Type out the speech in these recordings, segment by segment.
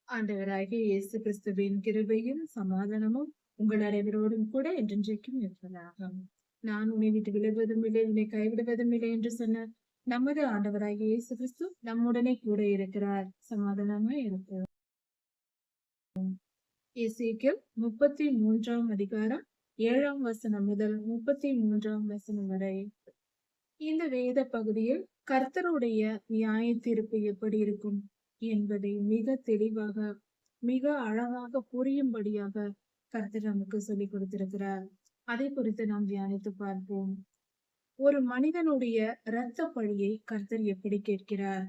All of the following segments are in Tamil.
ஆண்டவராகிய இயேசு கிறிஸ்துவின் கிருபையும் சமாதானமும் உங்கள் அனைவரோடும் கூட என்றென்றைக்கும் இருப்பதாக. நான் உன்னை விட்டு விலகுவதும் இல்லை, உன்னை கைவிடுவதும் இல்லை என்று சொன்ன நமது ஆண்டவராகிய இயேசு கிறிஸ்து நம்முடனே கூட இருக்கிறார். சமாதானமா இருக்கிறார். எசேக்கியேல் 33ஆம் அதிகாரம் 7ஆம் வசனம் முதல் 33ஆம் வசனம் வரை. இந்த வேத பகுதியில் கர்த்தருடைய நியாய தீர்ப்பு எப்படி இருக்கும் என்பதை மிக தெளிவாக, மிக அழகாக புரியும்படியாக கர்த்தர் நமக்கு சொல்லிக் கொடுத்திருக்கிறார். அதை குறித்து நாம் தியானித்து பார்ப்போம். ஒரு மனிதனுடைய இரத்த பழியை கர்த்தர் எப்படி கேட்கிறார்?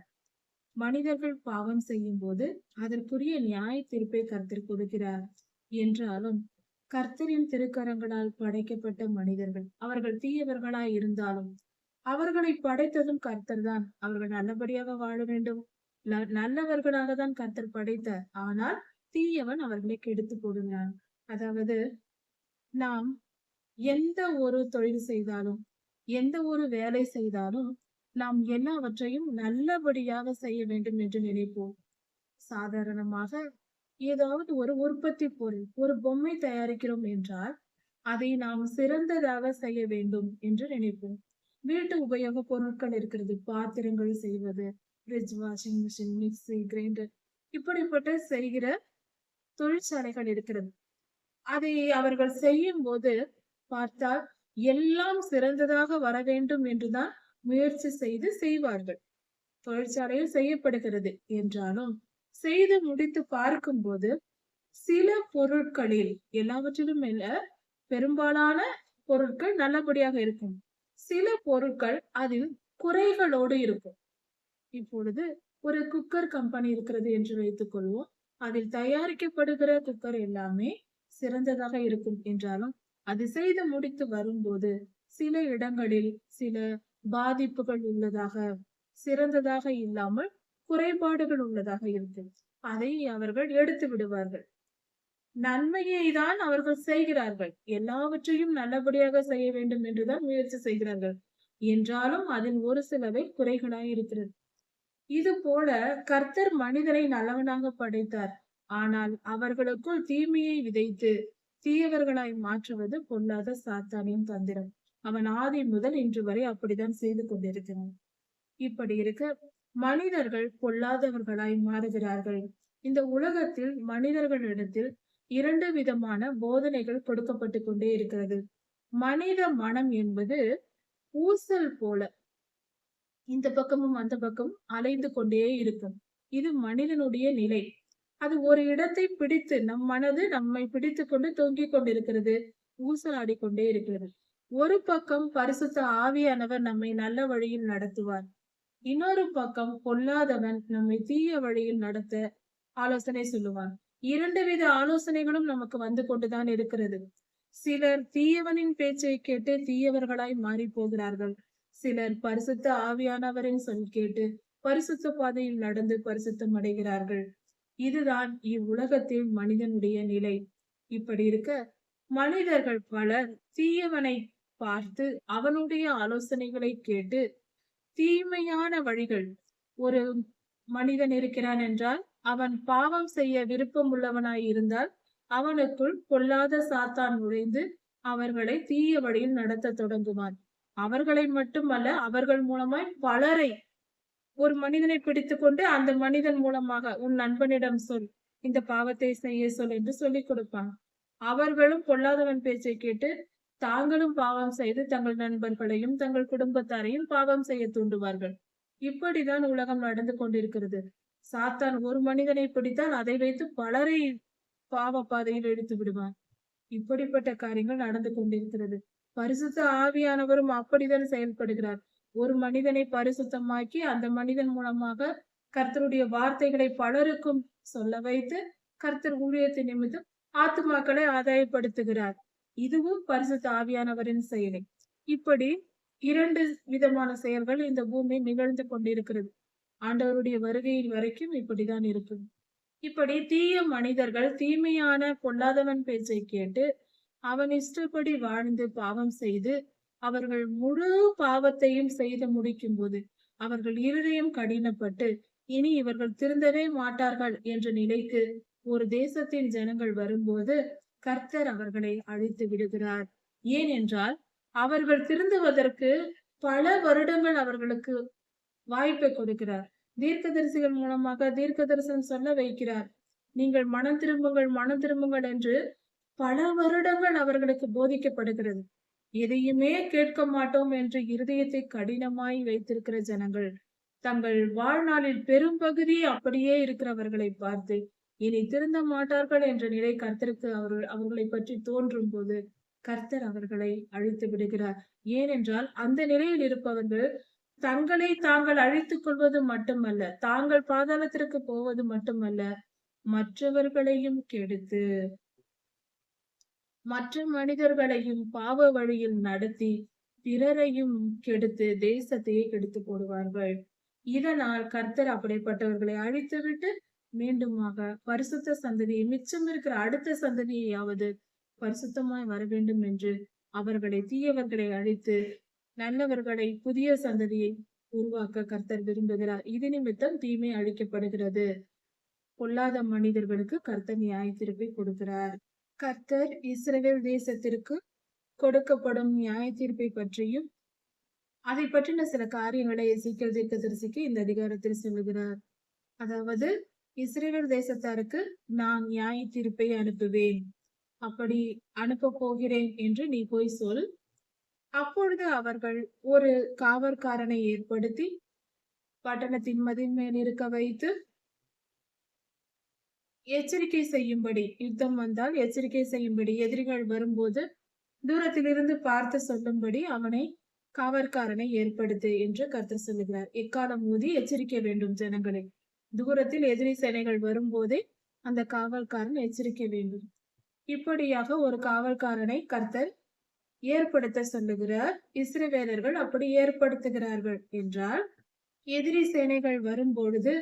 மனிதர்கள் பாவம் செய்யும் போது அதற்குரிய நியாய தீர்ப்பை கர்த்தர் கொடுக்கிறார் என்றாலும், கர்த்தரின் திருக்கரங்களால் படைக்கப்பட்ட மனிதர்கள் அவர்கள் தீயவர்களாய் இருந்தாலும் அவர்களை படைத்ததும் கர்த்தர் தான். அவர்கள் நல்லபடியாக வாழ வேண்டும், நல்லவர்களாக தான் கர்த்தர் படைத்தார். ஆனால் தீயவன் அவர்களை கெடுத்து போடுகிறான். அதாவது, நாம் எந்த ஒரு தொழில் செய்தாலும், எந்த ஒரு வேலை செய்தாலும் நாம் எல்லாவற்றையும் நல்லபடியாக செய்ய வேண்டும் என்று நினைப்போம். சாதாரணமாக ஏதாவது ஒரு உற்பத்தி பொருள், ஒரு பொம்மை தயாரிக்கிறோம் என்றால் அதை நாம் சிறந்ததாக செய்ய வேண்டும் என்று நினைப்போம். வீட்டு உபயோக பொருட்கள் இருக்கிறது, பாத்திரங்கள் செய்வது, fridge, washing machine, mixie, grinder, இப்படிப்பட்ட செய்கிற தொழிற்சாலைகள் இருக்கிறது. அதை அவர்கள் செய்யும் போது பார்த்தால் எல்லாம் சிறந்ததாக வர வேண்டும் என்றுதான் முயற்சி செய்து செய்வார்கள். தொழிற்சாலையில் செய்யப்படுகிறது என்றாலும் செய்து முடித்து பார்க்கும்போது சில பொருட்களில், எல்லாவற்றிலும் இல்ல, பெரும்பாலான பொருட்கள் நல்லபடியாக இருக்கும். சில பொருட்கள் அதில் குறைகளோடு இருக்கும். இப்பொழுது ஒரு குக்கர் கம்பெனி இருக்கிறது என்று வைத்துக் கொள்வோம். அதில் தயாரிக்கப்படுகிற குக்கர் எல்லாமே சிறந்ததாக இருக்கும் என்றாலும் அது செய்து முடித்து வரும்போது சில இடங்களில் சில பாதிப்புகள் உள்ளதாக, சிறந்ததாக இல்லாமல் குறைபாடுகள் உள்ளதாக இருக்கும். அதை அவர்கள் எடுத்து விடுவார்கள். நன்மையை தான் அவர்கள் செய்கிறார்கள், எல்லாவற்றையும் நல்லபடியாக செய்ய வேண்டும் என்றுதான் முயற்சி செய்கிறார்கள். என்றாலும் அதில் ஒரு சிலவை குறைகளாய் இருக்கிறது. இது போல கர்த்தர் மனிதனை நல்லவனாக படைத்தார். ஆனால் அவர்களுக்குள் தீமையை விதைத்து தீயவர்களாய் மாற்றுவது பொல்லாத சாத்தானின் தந்திரம். அவன் ஆதி முதல் இன்று வரை அப்படித்தான் செய்து கொண்டிருக்கிறான். இப்படி இருக்க மனிதர்கள் பொல்லாதவர்களாய் மாறுகிறார்கள். இந்த உலகத்தில் மனிதர்களிடத்தில் இரண்டு விதமான போதனைகள் கொடுக்கப்பட்டு கொண்டே இருக்கிறது. மனித மனம் என்பது ஊசல் போல இந்த பக்கமும் அந்த பக்கம் அலைந்து கொண்டே இருக்கும். இது மனிதனுடைய நிலை. அது ஒரு இடத்தை பிடித்து, நம் மனது நம்மை பிடித்து கொண்டு தொங்கிக் கொண்டிருக்கிறது, ஊசலாடி கொண்டே இருக்கிறது. ஒரு பக்கம் பரிசுத்த ஆவியானவர் நம்மை நல்ல வழியில் நடத்துவார். இன்னொரு பக்கம் பொல்லாதவன் நம்மை தீய வழியில் நடத்த ஆலோசனை சொல்லுவான். இரண்டு வித ஆலோசனைகளும் நமக்கு வந்து கொண்டுதான் இருக்கிறது. சிலர் தீயவனின் பேச்சை கேட்டு தீயவர்களாய் மாறி போகிறார்கள். சிலர் பரிசுத்த ஆவியானவரின் சொல் கேட்டு பரிசுத்த பாதையில் நடந்து பரிசுத்தம் அடைகிறார்கள். இதுதான் இவ்வுலகத்தில் மனிதனுடைய நிலை. இப்படி இருக்க மனிதர்கள் பலர் தீயவனை பார்த்து அவனுடைய ஆலோசனைகளை கேட்டு தீமையான வழிகள். ஒரு மனிதன் இருக்கிறான் என்றால் அவன் பாவம் செய்ய விருப்பம் உள்ளவனாய் இருந்தால் அவனுக்குள் பொல்லாத சாத்தான் நுழைந்து அவர்களை தீய வழியில் நடத்த தொடங்குவான். அவர்களை மட்டுமல்ல, அவர்கள் மூலமாய் பலரை, ஒரு மனிதனை பிடித்துக் கொண்டு அந்த மனிதன் மூலமாக உன் நண்பனிடம் சொல், இந்த பாவத்தை செய்ய சொல் என்று சொல்லிக் கொடுப்பான். அவர்களும் பொல்லாதவன் பேச்சை கேட்டு தாங்களும் பாவம் செய்து தங்கள் நண்பர்களையும் தங்கள் குடும்பத்தாரையும் பாவம் செய்ய தூண்டுவார்கள். இப்படிதான் உலகம் நடந்து கொண்டிருக்கிறது. சாத்தான் ஒரு மனிதனை பிடித்தால் அதை வைத்து பலரை பாவ பாதையில் எடுத்து விடுவான். இப்படிப்பட்ட காரியங்கள் நடந்து கொண்டிருக்கிறது. பரிசுத்த ஆவியானவரும் அப்படித்தான் செயல்படுகிறார். ஒரு மனிதனை பரிசுத்தமாக்கி அந்த மனிதன் மூலமாக கர்த்தருடைய வார்த்தைகளை பலருக்கும் சொல்ல வைத்து கர்த்தர் ஊழியத்தை நிமித்தம் ஆத்துமாக்களை ஆதாயப்படுத்துகிறார். இதுவும் பரிசுத்த ஆவியானவரின் செயலே. இப்படி இரண்டு விதமான செயல்கள் இந்த பூமி நிகழ்ந்து கொண்டிருக்கிறது. ஆண்டவருடைய வருகையில் வரைக்கும் இப்படிதான் இருக்கும். இப்படி தீய மனிதர்கள் தீமையான பொல்லாதவன் பேச்சை கேட்டு அவன் இஷ்டப்படி வாழ்ந்து பாவம் செய்து அவர்கள் முழு பாவத்தையும் செய்து முடிக்கும் போது அவர்கள் இருதயம் கடினப்பட்டு இனி இவர்கள் திருந்தவே மாட்டார்கள் என்ற நிலைக்கு ஒரு தேசத்தின் ஜனங்கள் வரும்போது கர்த்தர் அவர்களை அழித்து விடுகிறார். ஏனென்றால் அவர்கள் திருந்துவதற்கு பல வருடங்கள் அவர்களுக்கு வாய்ப்பை கொடுக்கிறார். தீர்க்கதரிசிகள் மூலமாக தீர்க்க தரிசனம் சொல்ல வைக்கிறார். நீங்கள் மனம் திரும்புங்கள், மனம் திரும்புங்கள் என்று பல வருடங்கள் அவர்களுக்கு போதிக்கப்படுகிறது. எதையுமே கேட்க மாட்டோம் என்று இருதயத்தை கடினமாய் வைத்திருக்கிற ஜனங்கள் தங்கள் வாழ்நாளில் பெரும்பகுதி அப்படியே இருக்கிறவர்களை பார்த்து இனி திருந்த மாட்டார்கள் என்ற நிலை கர்த்தருக்கு அவர்களை பற்றி தோன்றும் போது கர்த்தர் அவர்களை அழித்து விடுகிறார். ஏனென்றால் அந்த நிலையில் இருப்பவர்கள் தங்களை தாங்கள் அழித்துக் கொள்வது மட்டுமல்ல, தாங்கள் பாதாளத்திற்கு போவது மட்டுமல்ல, மற்றவர்களையும் கெடுத்து மற்ற மனிதர்களையும் பாவ வழியில் நடத்தி பிறரையும் கெடுத்து தேசத்தையே கெடுத்து போடுவார்கள். இதனால் கர்த்தர் அப்படிப்பட்டவர்களை அழித்துவிட்டு மீண்டுமாக பரிசுத்த சந்ததியை மிச்சம் இருக்கிற அடுத்த சந்ததியையாவது பரிசுத்தமாய் வர வேண்டும் என்று அவர்களை தீயவர்களை அழித்து நல்லவர்களை புதிய சந்ததியை உருவாக்க கர்த்தர் விரும்புகிறார். இது நிமித்தம் தீமை அழிக்கப்படுகிறது. பொல்லாத மனிதர்களுக்கு கர்த்தர் நியாய தீர்ப்பை கொடுக்கிறார். கர்த்தர் இஸ்ரவேல் தேசத்திற்கு கொடுக்கப்படும் நியாய தீர்ப்பை பற்றியும் அதை பற்றின சில காரியங்களை எசேக்கியேல் தீர்க்கதரிசிக்கு இந்த அதிகாரத்தில் சொல்லுகிறார். அதாவது இஸ்ரவேல் தேசத்தாருக்கு நான் நியாய தீர்ப்பை அனுப்புவேன், அப்படி அனுப்ப போகிறேன் என்று நீ போய் சொல். அப்பொழுது அவர்கள் ஒரு காவற்காரனை ஏற்படுத்தி பட்டணத்தின் மதில் மேல் இருக்க வைத்து எச்சரிக்கை செய்யும்படி, யுத்தம் வந்தால் எச்சரிக்கை செய்யும்படி, எதிரிகள் வரும்போது தூரத்திலிருந்து பார்த்து சொல்லும்படி அவனை காவற்காரனை ஏற்படுத்து என்று கர்த்தர் சொல்லுகிறார். எக்காலம் ஊதி எச்சரிக்க வேண்டும் ஜனங்களை. தூரத்தில் எதிரி சேனைகள் வரும்போதே அந்த காவல்காரன் எச்சரிக்க வேண்டும். இப்படியாக ஒரு காவல்காரனை கர்த்தர் ஏற்படுத்த சொல்லுகிறார். இஸ்ரவேலர்கள் அப்படி ஏற்படுத்துகிறார்கள் என்றால் எதிரி சேனைகள் வரும்பொழுது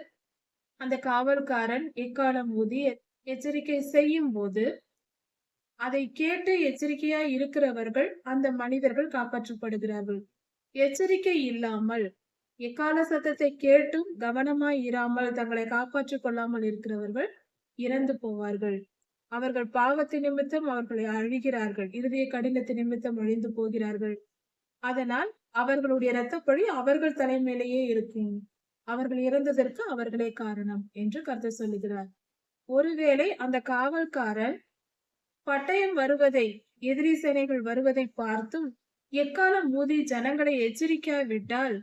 அந்த காவல்காரன் எக்காலம் ஊதி எச்சரிக்கை செய்யும் போது அதை கேட்டு எச்சரிக்கையாய் இருக்கிறவர்கள் அந்த மனிதர்கள் காப்பாற்றப்படுகிறார்கள். எச்சரிக்கை இல்லாமல் எக்கால சத்தத்தை கேட்டும் கவனமாய் இராமல் தங்களை காப்பாற்றிக் கொள்ளாமல் இருக்கிறவர்கள் இறந்து போவார்கள். அவர்கள் பாவத்தின் நிமித்தம் அவர்களை அழிகிறார்கள். இருதய கடினத்தின் நிமித்தம் அழிந்து போகிறார்கள். அதனால் அவர்களுடைய இரத்தப்பழி அவர்கள் தலைமையிலேயே இருக்கும். அவர்கள் இறந்ததற்கு அவர்களே காரணம் என்று கர்த்தர் சொல்லுகிறார். ஒருவேளை அந்த காவல்காரன் பட்டயம் வருவதை, எதிரி சேனைகள் வருவதை பார்த்தும் எக்காலம் ஊதி ஜனங்களை எச்சரிக்காவிட்டால்,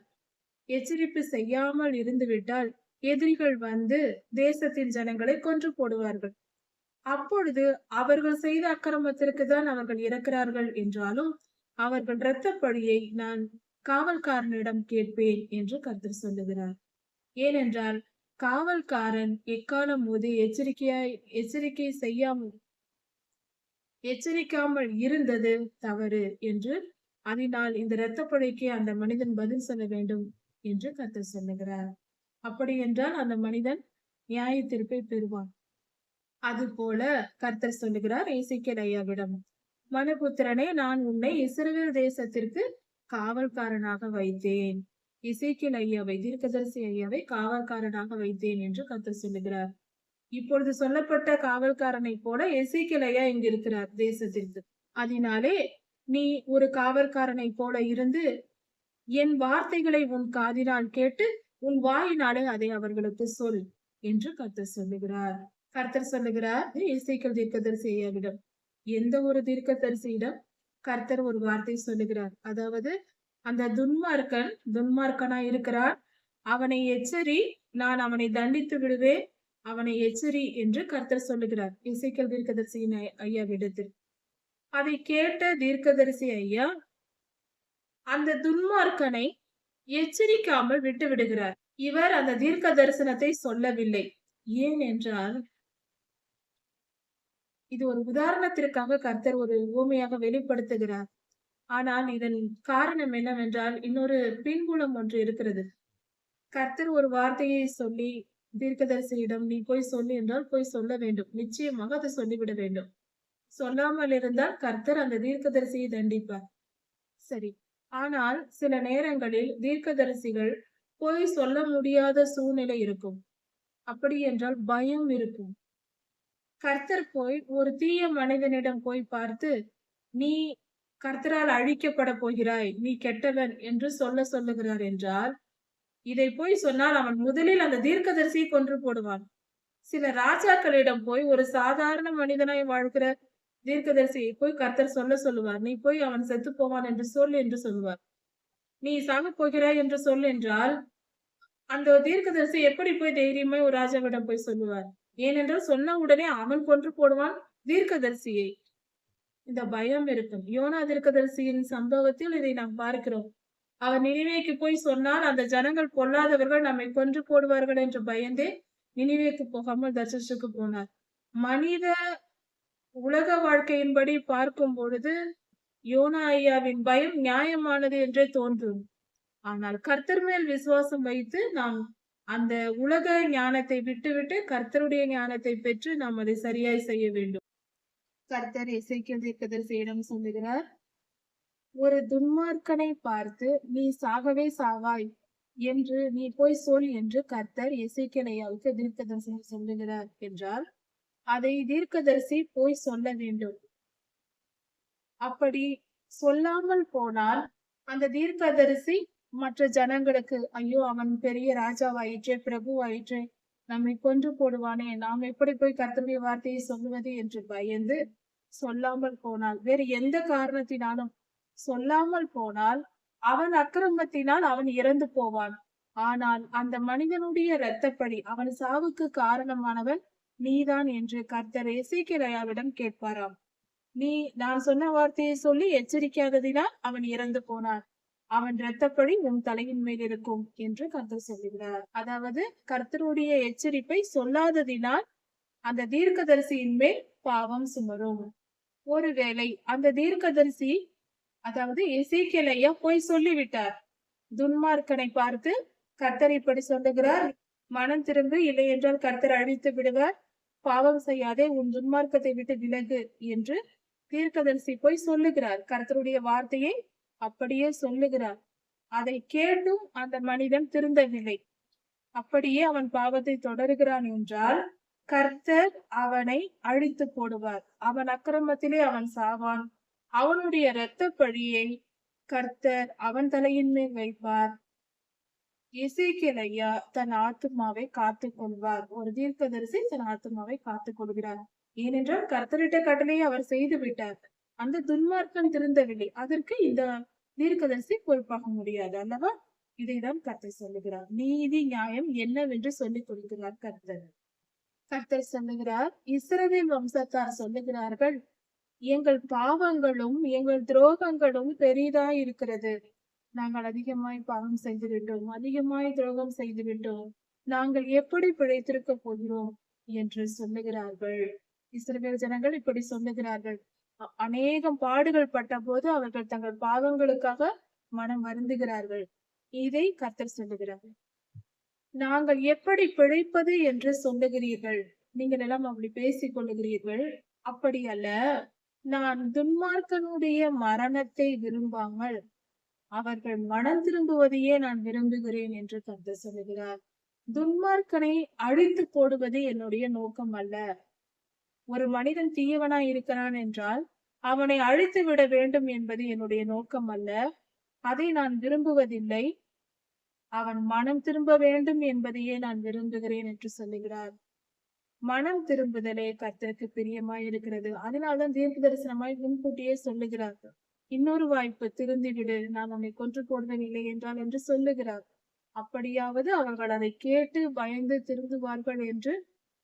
எச்சரிப்பு செய்யாமல் இருந்து விட்டால் எதிரிகள் வந்து தேசத்தின் ஜனங்களை கொன்று போடுவார்கள். அப்பொழுது அவர்கள் செய்த அக்கிரமத்திற்கு தான் அவர்கள் இறக்கிறார்கள் என்றாலும் அவர்கள் இரத்த பழியை நான் காவல்காரனிடம் கேட்பேன் என்று கர்த்தர் சொல்லுகிறார். ஏனென்றால் காவல்காரன் எக்காலம் ஊதி எச்சரிக்காமல் இருந்தது தவறு என்று, அதனால் இந்த இரத்தப்பழிக்கு அந்த மனிதன் பதில் சொல்ல வேண்டும் என்று கர்த்தர் சொல்லுகிறார். அப்படி என்றால் அந்த மனிதன் நியாய தீர்ப்பை பெறுவான். அது போல கர்த்தர் சொல்லுகிறார் எசேக்கியேல் ஐயாவிடம், மனுபுத்திரனே, நான் உன்னை இஸ்ரவேல் தேசத்திற்கு காவல்காரனாக வைத்தேன். எசேக்கியேல் ஐயாவை, தீர்க்கதரிசி ஐயாவை காவல்காரனாக வைத்தேன் என்று கர்த்தர் சொல்லுகிறார். இப்பொழுது சொல்லப்பட்ட காவல்காரனை போல எசேக்கியேல் ஐயா இங்கு இருக்கிறார் தேசத்திற்கு. அதனாலே நீ ஒரு காவல்காரனை போல இருந்து என் வார்த்தைகளை உன் காதினால் கேட்டு உன் வாயினாலே அதை அவர்களுக்கு சொல் என்று கர்த்தர் சொல்லுகிறார். கர்த்தர் சொல்லுகிறார் எசேக்கியேல் தீர்க்கதரிசி ஐயாவிடம், எந்த ஒரு தீர்க்கதரிசியிடம் கர்த்தர் ஒரு வார்த்தை சொல்லுகிறார். அதாவது அந்த துன்மார்க்கனா இருக்கிறார், அவனை எச்சரி, நான் அவனை தண்டித்து விடுவேன், அவனை எச்சரி என்று கர்த்தர் சொல்லுகிறார் எசேக்கியேல் தீர்க்கதரிசியின் ஐயாவிடத்தில். அதை கேட்ட தீர்க்கதரிசி ஐயா அந்த துன்மார்க்கனை எச்சரிக்காமல் விட்டு விடுகிறார். இவர் அந்த தீர்க்க தரிசனத்தை சொல்லவில்லை. ஏனென்றால் இது ஒரு உதாரணத்திற்காக கர்த்தர் ஒரு உவமையாக வெளிப்படுத்துகிறார். ஆனால் இதன் காரணம் என்னவென்றால் இன்னொரு பின்புலம் ஒன்று இருக்கிறது. கர்த்தர் ஒரு வார்த்தையை சொல்லி தீர்க்கதரிசியிடம் நீ போய் சொல்லு என்றால் போய் சொல்ல வேண்டும். நிச்சயமாக அதை சொல்லிவிட வேண்டும். சொல்லாமல் இருந்தால் கர்த்தர் அந்த தீர்க்கதரிசியை தண்டிப்பார். சரி, ஆனால் சில நேரங்களில் தீர்க்கதரிசிகள் போய் சொல்ல முடியாத சூழ்நிலை இருக்கும். அப்படி என்றால் பயம் இருக்கும். கர்த்தர் போய் ஒரு தீய மனிதனிடம் போய் பார்த்து, "நீ கர்த்தரால் அழிக்கப்படப் போகிறாய். நீ கெட்டவன்" என்று சொல்லுகிறார் என்றால், இதை போய் சொன்னால் அவன் முதலில் அந்த தீர்க்கதரிசியை கொன்று போடுவான். சில ராஜாக்களிடம் போய் ஒரு சாதாரண மனிதனாய் வாழ்கிற தீர்க்கதரிசியை போய் கர்த்தர் சொல்லுவார். "நீ போய் அவன் செத்துப் போவான் என்று சொல்" என்று சொல்லுவார். "நீ சாகப் போகிறாய் என்று சொல்" என்றால், அந்த தீர்க்கதரிசி எப்படி போய் தைரியமா ஒரு ராஜாவிடம் போய் சொல்லுவார்? ஏனென்றால் சொன்ன உடனே அவன் கொன்று போடுவான் தீர்க்கதரிசியை. இந்த பயம் இருக்கும். யோனா தீர்க்கதரிசியின் சம்பவத்தில் இதை நாம் பார்க்கிறோம். அவர் நினிவேக்கு போய் சொன்னால் அந்த ஜனங்கள் பொல்லாதவர்கள் நம்மை கொன்று போடுவார்கள் என்று பயந்தே நினிவேக்கு போகாமல் தர்ஷீசுக்கு போனார். மனித உலக வாழ்க்கையின்படி பார்க்கும் பொழுது யோனா ஐயாவின் பயம் நியாயமானது என்றே தோன்றும். ஆனால் கர்த்தர் மேல் விசுவாசம் வைத்து நாம் அந்த உலக ஞானத்தை விட்டுவிட்டு கர்த்தருடைய ஞானத்தை பெற்று நாம் அதை சரியாய் செய்ய வேண்டும். கர்த்தர் எசேக்கியேல் தீர்க்கதரிசியிடம் சொல்லுகிறார், ஒரு துன்மார்க்கனை பார்த்து நீ சாகவே சாவாய் என்று நீ போய் சொல் என்று கர்த்தர் எசேக்கியேல் ஐயாவுக்கு தீர்க்கதரிசனம் சொல்லுகிறார் என்றால், அதை தீர்க்கதரிசி போய் சொல்ல வேண்டும். அப்படி சொல்லாமல் போனால் அந்த தீர்க்கதரிசி மற்ற ஜனங்களுக்கு, ஐயோ அவன் பெரிய ராஜாவாயிற்றே, பிரபுவாயிற்றே, நம்மை கொன்று போடுவானே, நாம் எப்படி போய் கர்த்தருடைய வார்த்தையை சொல்லுவது என்று பயந்து சொல்லாமல் போனால், வேறு எந்த காரணத்தினாலும் சொல்லாமல் போனால் அவன் அக்கிரமத்தினால் அவன் இறந்து போவான். ஆனால் அந்த மனிதனுடைய இரத்தப்பழி அவன் சாவுக்கு காரணமானவன் நீதான் என்று கர்த்தர் எசேக்கியேல் ஐயாவிடம் கேட்பாராம். நீ நான் சொன்ன வார்த்தையை சொல்லி எச்சரிக்காததினால் அவன் இறந்து போனான். அவன் இரத்தப்பழி உன் தலையின் மேல் இருக்கும் என்று கர்த்தர் சொல்லுகிறார். அதாவது கர்த்தருடைய எச்சரிப்பை சொல்லாததினால் அந்த தீர்க்கதரிசியின் மேல் பாவம் சுமரும். ஒருவேளை அந்த தீர்க்கதரிசி, அதாவது எசேக்கியேல் ஐயா போய் சொல்லிவிட்டார். துன்மார்க்கனை பார்த்து கர்த்தர் இப்படி சொல்லுகிறார், மனம் திரும்பு, இல்லை என்றால் கர்த்தர் அழித்து விடுவார், பாவம் செய்யாதே, உன் துன்மார்க்கத்தை விட்டு விலகு என்று தீர்க்கதரிசி போய் சொல்லுகிறார். கர்த்தருடைய வார்த்தையை அப்படியே சொல்லுகிறார். அதை கேட்டும் அந்த மனிதன் திருந்தவில்லை. அப்படியே அவன் பாவத்தை தொடருகிறான் என்றால் கர்த்தர் அவனை அழித்து போடுவார். அவன் அக்கிரமத்திலே அவன் சாவான். அவனுடைய இரத்த பழியை கர்த்தர் அவன் தலையின் மேல் வைப்பார். எசேக்கியேல் ஐயா தன் ஆத்துமாவை காத்துக் கொள்வார். ஒரு தீர்க்கதரிசி தன் ஆத்துமாவை காத்துக் கொள்கிறார். ஏனென்றால் கர்த்தரிட்ட கட்டளையை அவர் செய்து விட்டார். அந்த துன்மார்க்கன் திருந்தவில்லை. அதற்கு இந்த தீர்க்கதரிசி பொறுப்பாக முடியாது அல்லவா? இதைதான் கர்த்தர் சொல்லுகிறார். நீதி நியாயம் என்னவென்று சொல்லிக் கொடுக்கிறார் கர்த்தர். கர்த்தர் சொல்லுகிறார், இஸ்ரவேல் வம்சத்தார் சொல்லுகிறார்கள், எங்கள் பாவங்களும் எங்கள் துரோகங்களும் பெரிதா இருக்கிறது. நாங்கள் அதிகமாய் பாவம் செய்து விட்டோம், அதிகமாய் துரோகம் செய்து விட்டோம், நாங்கள் எப்படி பிழைத்திருக்க போகிறோம் என்று சொல்லுகிறார்கள். இஸ்ரவேல் ஜனங்கள் இப்படி சொல்லுகிறார்கள். அநேகம் பாடுகள் பட்ட போது அவர்கள் தங்கள் பாவங்களுக்காக மனம் வருந்துகிறார்கள். இதை கர்த்தர் சொல்லுகிறார். நாங்கள் எப்படி பிழைப்பது என்று சொல்லுகிறீர்கள். நீங்கள் எல்லாம் அப்படி பேசிக் கொள்ளுகிறீர்கள். அப்படி அல்ல, நான் துன்மார்க்கனுடைய மரணத்தை விரும்பாமல் அவர்கள் மனம் திரும்புவதையே நான் விரும்புகிறேன் என்று கர்த்தர் சொல்லுகிறார். துன்மார்க்கனை அழித்து போடுவது என்னுடைய நோக்கம் அல்ல. ஒரு மனிதன் தீயவனாய் இருக்கிறான் என்றால் அவனை அழித்து விட வேண்டும் என்பது என்னுடைய நோக்கம் அல்ல. அதை நான் விரும்புவதில்லை. அவன் மனம் திரும்ப வேண்டும் என்பதையே நான் விரும்புகிறேன் என்று சொல்லுகிறார். மனம் திரும்புதலே கர்த்தருக்கு பிரியமாய் இருக்கிறது. அதனால்தான் தீர்க்க தரிசனமாய் முன்கூட்டியே சொல்லுகிறார், இன்னொரு வாய்ப்பு, திருந்திவிடு, நான் உன்னை கொன்று போடுவதில்லை என்றால் என்று சொல்லுகிறார். அப்படியாவது அவர்கள் அதை கேட்டு பயந்து திருந்துவார்கள் என்று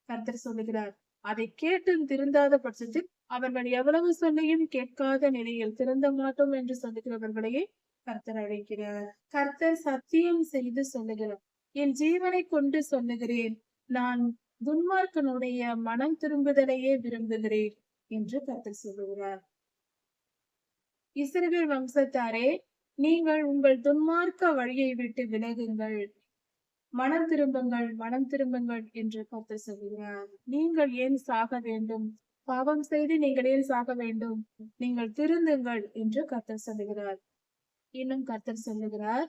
கர்த்தர் சொல்லுகிறார். அதை கேட்டு திருந்தாத பட்சத்தில் அவர்கள் எவ்வளவு சொல்லியும் கேட்காத நிலையில் திருந்த மாட்டோம் என்று சொல்லுகிறவர்களையே கர்த்தர் அழைக்கிறார். கர்த்தர் சத்தியம் செய்து சொல்லுகிறார், என் ஜீவனை கொண்டு சொல்லுகிறேன், நான் துன்மார்க்கனுடைய மனம் திரும்புதலையே விரும்புகிறேன் என்று கர்த்தர் சொல்லுகிறார். இஸ்ரவேல் வம்சத்தாரே, நீங்கள் உங்கள் துன்மார்க்க வழியை விட்டு விலகுங்கள், மனம் திரும்புங்கள், மனம் திரும்புங்கள் என்று கர்த்தர் சொல்லுகிறார். நீங்கள் ஏன் சாக வேண்டும்? பாவம் செய்து நீங்கள் ஏன் சாக வேண்டும்? நீங்கள் திருந்துங்கள் என்று கர்த்தர் சொல்லுகிறார். இன்னும் கர்த்தர் சொல்லுகிறார்,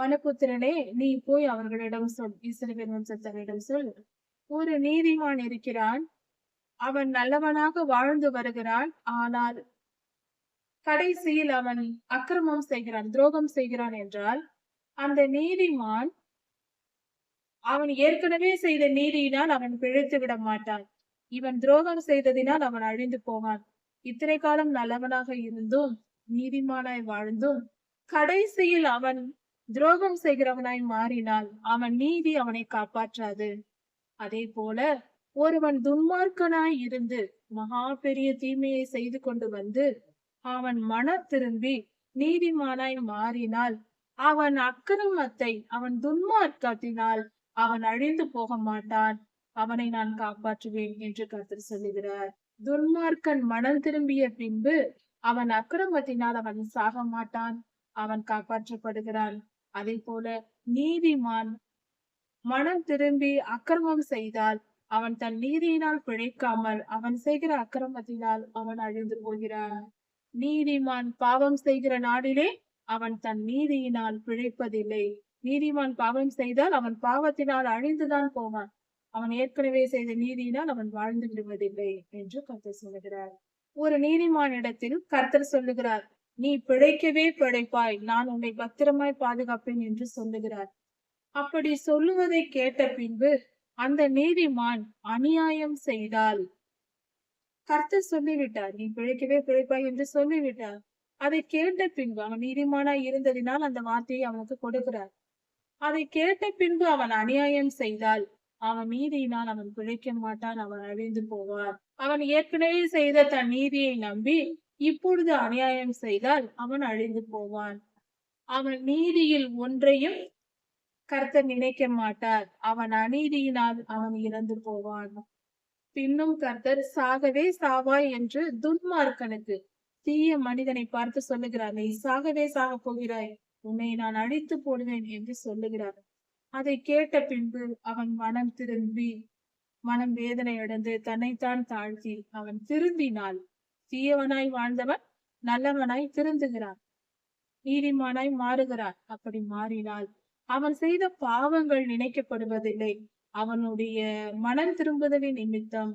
மனுபுத்திரனே, நீ போய் அவர்களிடம் சொல், இஸ்ரவேல் வம்சத்தாரிடம் சொல், ஒரு நீதிமான் இருக்கிறான், அவன் நல்லவனாக வாழ்ந்து வருகிறான், ஆனால் கடைசியில் அவன் அக்கிரமம் செய்கிறான், துரோகம் செய்கிறான் என்றால், அந்த நீதிமான் அவன் ஏற்கனவே செய்த நீதியினால் அவன் பிழைத்து விட மாட்டான். இவன் துரோகம் செய்ததினால் அவன் அழிந்து போவான். இத்தனை காலம் நல்லவனாக இருந்தும் நீதிமானாய் வாழ்ந்தும் கடைசியில் அவன் துரோகம் செய்கிறவனாய் மாறினால் அவன் நீதி அவனை காப்பாற்றாது. அதே போல ஒருவன் துன்மார்க்கனாய் இருந்து மகா பெரிய தீமையை செய்து கொண்டு வந்து அவன் திரும்பி நீதிமானாய் மாறினால் அவன் அக்கிரமத்தை, அவன் துன்மார்க்கத்தினால் அவன் அழிந்து போக மாட்டான், அவனை நான் காப்பாற்றுவேன் என்று கர்த்தர் சொல்லுகிறார். துன்மார்க்கன் மனம் திரும்பிய பின்பு அவன் அக்கிரமத்தினால் அவன் சாக மாட்டான், அவன் காப்பாற்றப்படுகிறான். அதே போல நீதிமான் மனம் திரும்பி அக்கிரமம் செய்தால் அவன் தன் நீதியினால் பிழைக்காமல் அவன் செய்கிற அக்கிரமத்தினால் அவன் அழிந்து போகிறான். நீதிமான் பாவம் செய்கிற நாளிலே அவன் தன் நீதியினால் பிழைப்பதில்லை. நீதிமான் பாவம் செய்தால் அவன் பாவத்தினால் அழிந்துதான் போவான். அவன் ஏற்கனவே செய்த நீதியினால் அவன் வாழ்ந்து விடுவதில்லை என்று கர்த்தர் சொல்லுகிறார். ஒரு நீதிமானிடத்தில் கர்த்தர் சொல்லுகிறார், நீ பிழைக்கவே பிழைப்பாய், நான் உன்னை பத்திரமாய் பாதுகாப்பேன் என்று சொல்லுகிறார். அப்படி சொல்லுவதை கேட்ட பின்பு அந்த நீதிமான் அநியாயம் செய்தால், கர்த்தர் சொல்லிவிட்டார், நீ பிழைக்கவே பிழைப்பாய் என்று சொல்லிவிட்டார். அதை கேட்ட பின்பு அவன் நீதிமானாய் இருந்ததினால் அந்த வார்த்தையை அவனுக்கு கொடுக்கிறார். அதை கேட்ட பின்பு அவன் அநியாயம் செய்தால் அவன் நீதியினால் அவன் பிழைக்க மாட்டான், அவன் அழிந்து போவான். அவன் ஏற்கனவே செய்த தன் நீதியை நம்பி இப்பொழுது அநியாயம் செய்தால் அவன் அழிந்து போவான். அவன் நீதியில் ஒன்றையும் கர்த்தர் நினைக்க மாட்டார், அவன் அநீதியினால் அவன் இறந்து போவான். பின்னும் கர்த்தர் சாகவே சாவாய் என்று துன்மார்க்கனுக்கு, தீய மனிதனை பார்த்து சொல்லுகிறார், நீ சாகவே சாக போகிறாய், உன்னை நான் அழித்து போடுவேன் என்று சொல்லுகிறார். அதை கேட்ட பின்பு அவன் மனம் திரும்பி மனம் வேதனை அடைந்து தன்னைத்தான் தாழ்த்தி அவன் திருந்தினால், தீயவனாய் வாழ்ந்தவன் நல்லவனாய் திருந்துகிறான், நீதிமானாய் மாறுகிறான். அப்படி மாறினால் அவன் செய்த பாவங்கள் நினைக்கப்படுவதில்லை. அவனுடைய மனம் திரும்புதலின் நிமித்தம்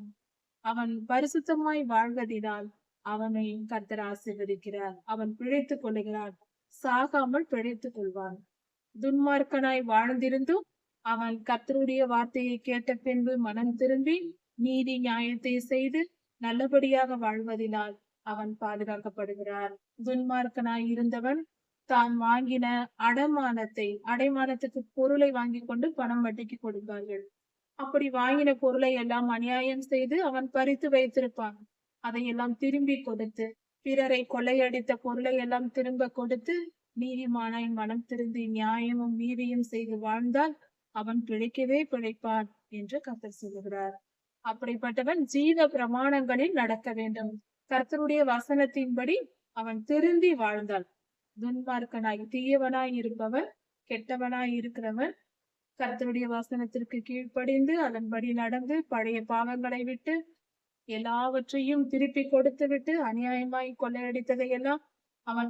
அவன் பரிசுத்தமாய் வாழ்வதினால் அவனை கர்த்தர் ஆசீர்வதிக்கிறார். அவன் பிழைத்துக் கொள்ளுகிறான், சாகாமல் பிழைத்துக் கொள்வான். துன்மார்க்கனாய் வாழ்ந்திருந்தும் அவன் கர்த்தருடைய வார்த்தையை கேட்ட பின்பு மனம் திரும்பி நீதி நியாயத்தை செய்து நல்லபடியாக வாழ்வதினால் அவன் பாதுகாக்கப்படுகிறார். துன்மார்க்கனாய் இருந்தவன் தான் வாங்கின அடைமானத்துக்கு பொருளை வாங்கி கொண்டு பணம் வட்டிக்கு கொடுப்பார்கள். அப்படி வாங்கின பொருளை எல்லாம் அநியாயம் செய்து அவன் பறித்து வைத்திருப்பான். அதையெல்லாம் திரும்பி கொடுத்து, பிறரை கொள்ளையடித்த பொருளை எல்லாம் திரும்ப கொடுத்து நீதிமானாய் மனம் திருந்தி நியாயமும் நீதியும் செய்து வாழ்ந்தால் அவன் பிழைக்கவே பிழைப்பான் என்று கர்த்தர் சொல்லுகிறார். அப்படிப்பட்டவன் ஜீவ பிரமாணங்களில் நடக்க வேண்டும். கர்த்தருடைய வசனத்தின்படி அவன் திருந்தி வாழ்ந்தாள். துன்மார்க்கனாய் தீயவனாய் இருப்பவன், கெட்டவனாய் இருக்கிறவன் கர்த்தருடைய வசனத்திற்கு கீழ்ப்படிந்து அதன்படி நடந்து பழைய பாவங்களை விட்டு எல்லாவற்றையும் திருப்பி கொடுத்து விட்டு அநியாயமாய் கொள்ளையடித்ததையெல்லாம் அவன்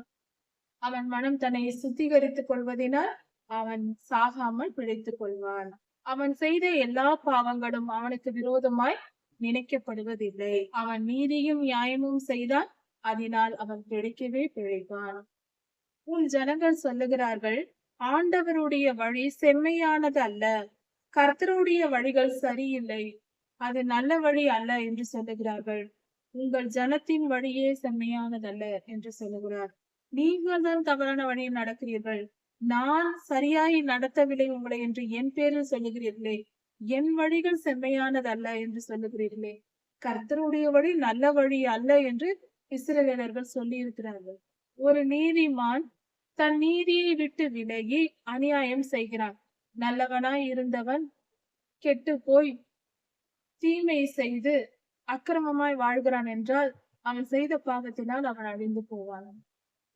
அவன் மனம் தன்னை சுத்திகரித்துக் கொள்வதனால் அவன் சாகாமல் பிழைத்துக் கொள்வான். அவன் செய்த எல்லா பாவங்களும் அவனுக்கு விரோதமாய் நினைக்கப்படுவதில்லை. அவன் நீதியும் நியாயமும் செய்தான், அதனால் அவன் பிழைக்கவே பிழைப்பான். உன் ஜனங்கள் சொல்லுகிறார்கள், ஆண்டவருடைய வழி செம்மையானது அல்ல, கர்த்தருடைய வழிகள் சரியில்லை, அது நல்ல வழி அல்ல என்று சொல்லுகிறார்கள். உங்கள் ஜனத்தின் வழியே செம்மையானதல்ல என்று சொல்லுகிறார். நீங்கள் தான் தவறான வழியில் நடக்கிறீர்கள், நான் சரியாய் நடத்தவில்லை உங்களை என்று என் பேரில் சொல்லுகிறீர்களே, என் வழிகள் செம்மையானதல்ல என்று சொல்லுகிறீர்களே. கர்த்தருடைய வழி நல்ல வழி அல்ல என்று இஸ்ரவேலர்கள் சொல்லி இருக்கிறார்கள். ஒரு நீதிமான் தன் நீதியை விட்டு விலகி அநியாயம் செய்கிறான். நல்லவனாய் இருந்தவன் கெட்டு போய் தீமை செய்து அக்கிரமமாய் வாழ்கிறான் என்றால் அவன் செய்த பாவத்தினால் அவன் அழிந்து போவான்.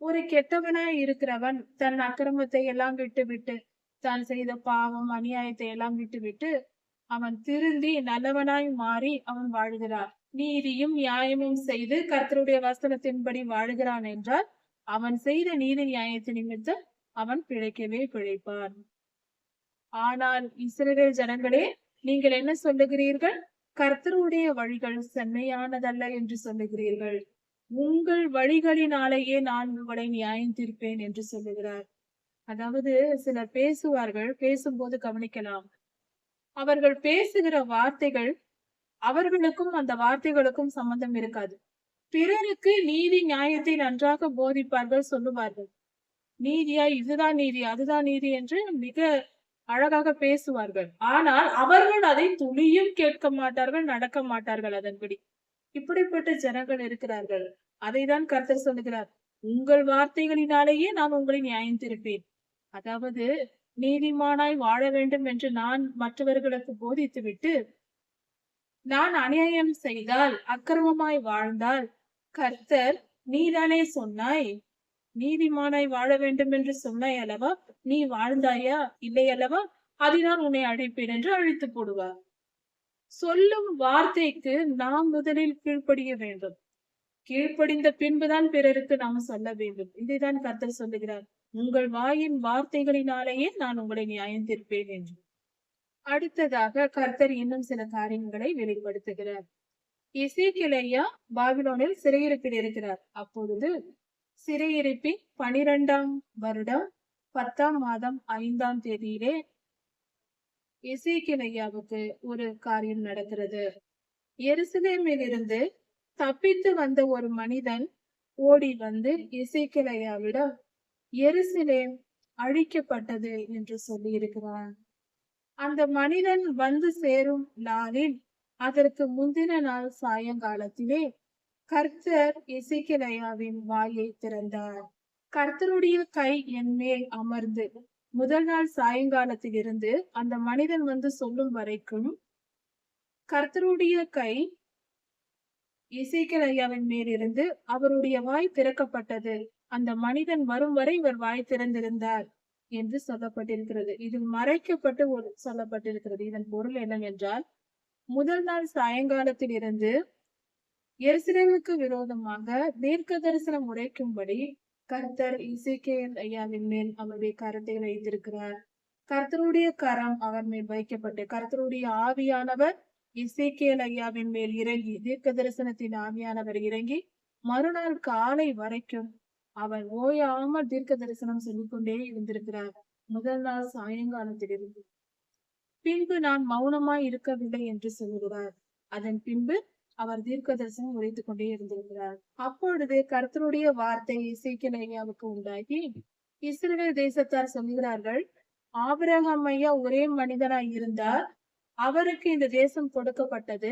ஒரு கெட்டவனாய் இருக்கிறவன் தன் அக்கிரமத்தை எல்லாம் விட்டு தான் செய்த பாவம் அநியாயத்தை எல்லாம் விட்டு அவன் திருந்தி நல்லவனாய் மாறி அவன் வாழ்கிறான். நீதியும் நியாயமும் செய்து கர்த்தருடைய வசனத்தின்படி வாழ்கிறான் என்றால் அவன் செய்த நீதி நியாயத்தின் நிமித்தம் அவன் பிழைக்கவே பிழைப்பான். ஆனால் இஸ்ரவேல் ஜனங்களே, நீங்கள் என்ன சொல்லுகிறீர்கள்? கர்த்தருடைய வழிகள் செம்மையானதல்ல என்று சொல்லுகிறீர்கள். உங்கள் வழிகளினாலேயே நான் உங்களை நியாயம் தீர்ப்பேன் என்று சொல்லுகிறார். அதாவது சிலர் பேசுவார்கள், பேசும்போது கவனிக்கலாம். அவர்கள் பேசுகிற வார்த்தைகள் அவர்களுக்கும் அந்த வார்த்தைகளுக்கும் சம்பந்தம் இருக்காது. பிறருக்கு நீதி நியாயத்தை நன்றாக போதிப்பார்கள், சொல்லுவார்கள். நீதியா, இதுதான் நீதி, அதுதான் நீதி என்று மிக அழகாக பேசுவார்கள். ஆனால் அவர்கள் அதை துளியும் கேட்க மாட்டார்கள், நடக்க மாட்டார்கள் அதன்படி. இப்படிப்பட்ட ஜனங்கள் இருக்கிறார்கள். அதைதான் கர்த்தர் சொல்லுகிறார், உங்கள் வார்த்தைகளினாலேயே நான் உங்களை நியாயம் தீர்ப்பேன். அதாவது நீதிமானாய் வாழ வேண்டும் என்று நான் மற்றவர்களுக்கு போதித்துவிட்டு, நான் அநியாயம் செய்தால், அக்கிரமமாய் வாழ்ந்தால், கர்த்தர் நீதானே சொன்னாய், நீதிமானாய் வாழ வேண்டும் என்று சொன்னாய் அல்லவா, நீ வாழ்ந்தாயா இல்லை அல்லவா, அதனால் உன்னை அழைப்பேன் என்று அழைத்து போடுவார். சொல்லும் வார்த்தைக்கு நாம் முதலில் கீழ்ப்படிய வேண்டும். கீழ்ப்படிந்த பின்புதான் பிறருக்கு நாம் சொல்ல வேண்டும். இதைதான் கர்த்தர் சொல்லுகிறார், உங்கள் வாயின் வார்த்தைகளினாலேயே நான் உங்களை நியாயம் தீர்ப்பேன் என்று. அடுத்ததாக கர்த்தர் இன்னும் சில காரியங்களை வெளிப்படுத்துகிறார். எசேக்கியேல் பாபிலோனில் சிறையிருப்பில் இருக்கிறார். அப்பொழுது சிறையிருப்பின் 12ஆம் வருடம் 10ஆம் மாதம் 5ஆம் தேதியிலே எசேக்கியேலுக்கு ஒரு காரியம் நடக்கிறது. எருசலேமில் இருந்து தப்பித்து வந்த ஒரு மனிதன் ஓடி வந்து எசேக்கியேலிடம் எருசலேம் அழிக்கப்பட்டது என்று சொல்லி இருக்கிறார். அந்த மனிதன் வந்து சேரும் நாளில், அதற்கு முந்தின நாள் சாயங்காலத்திலே கர்த்தர் எசேக்கியேலின் வாயை திறந்தார். கர்த்தருடைய கை என் மேல் அமர்ந்து, முதல் நாள் சாயங்காலத்தில் இருந்து அந்த மனிதன் வந்து சொல்லும் வரைக்கும் கர்த்தருடைய கை எசேக்கியேலின் மேல் இருந்து அவருடைய வாய் திறக்கப்பட்டது. அந்த மனிதன் வரும் வரை இவர் வாய் திறந்திருந்தார் என்று சொல்லப்பட்டிருக்கிறது. இதில் மறைக்கப்பட்டு சொல்லப்பட்டிருக்கிறது. இதன் பொருள் என்னவென்றால், முதல் நாள் சாயங்காலத்தில் இருந்து எருசலேமுக்கு விரோதமாக தீர்க்க தரிசனம் உரைக்கும்படி கர்த்தர் எசேக்கியேலின் மேல் அவருடைய கரத்தை வைத்திருக்கிறார். கர்த்தருடைய கரம் அவர் மேல் வைக்கப்பட்டு, கர்த்தருடைய ஆவியானவர் எசேக்கியேலின் மேல் இறங்கி, தீர்க்க தரிசனத்தின் ஆவியானவர் இறங்கி மறுநாள் காலை வரைக்கும் அவர் ஓயாமல் தீர்க்க தரிசனம் சொல்லிக்கொண்டே இருந்திருக்கிறார். முதல் நாள் சாயங்காலத்தில் இருந்து. பின்பு நான் மௌனமாய் இருக்கவில்லை என்று சொல்லுகிறார். அதன் பின்பு அவர் தீர்க்க தரிசனம் உரைத்துக் கொண்டே இருந்திருக்கிறார். அப்பொழுது கர்த்தருடைய வார்த்தை எசேக்கியேலுக்கு உண்டாகி, இஸ்ரவேல் தேசத்தார் சொல்கிறார்கள், ஆபிரகாம் ஐயா ஒரே மனிதனாய் இருந்தார், அவருக்கு இந்த தேசம் கொடுக்கப்பட்டது.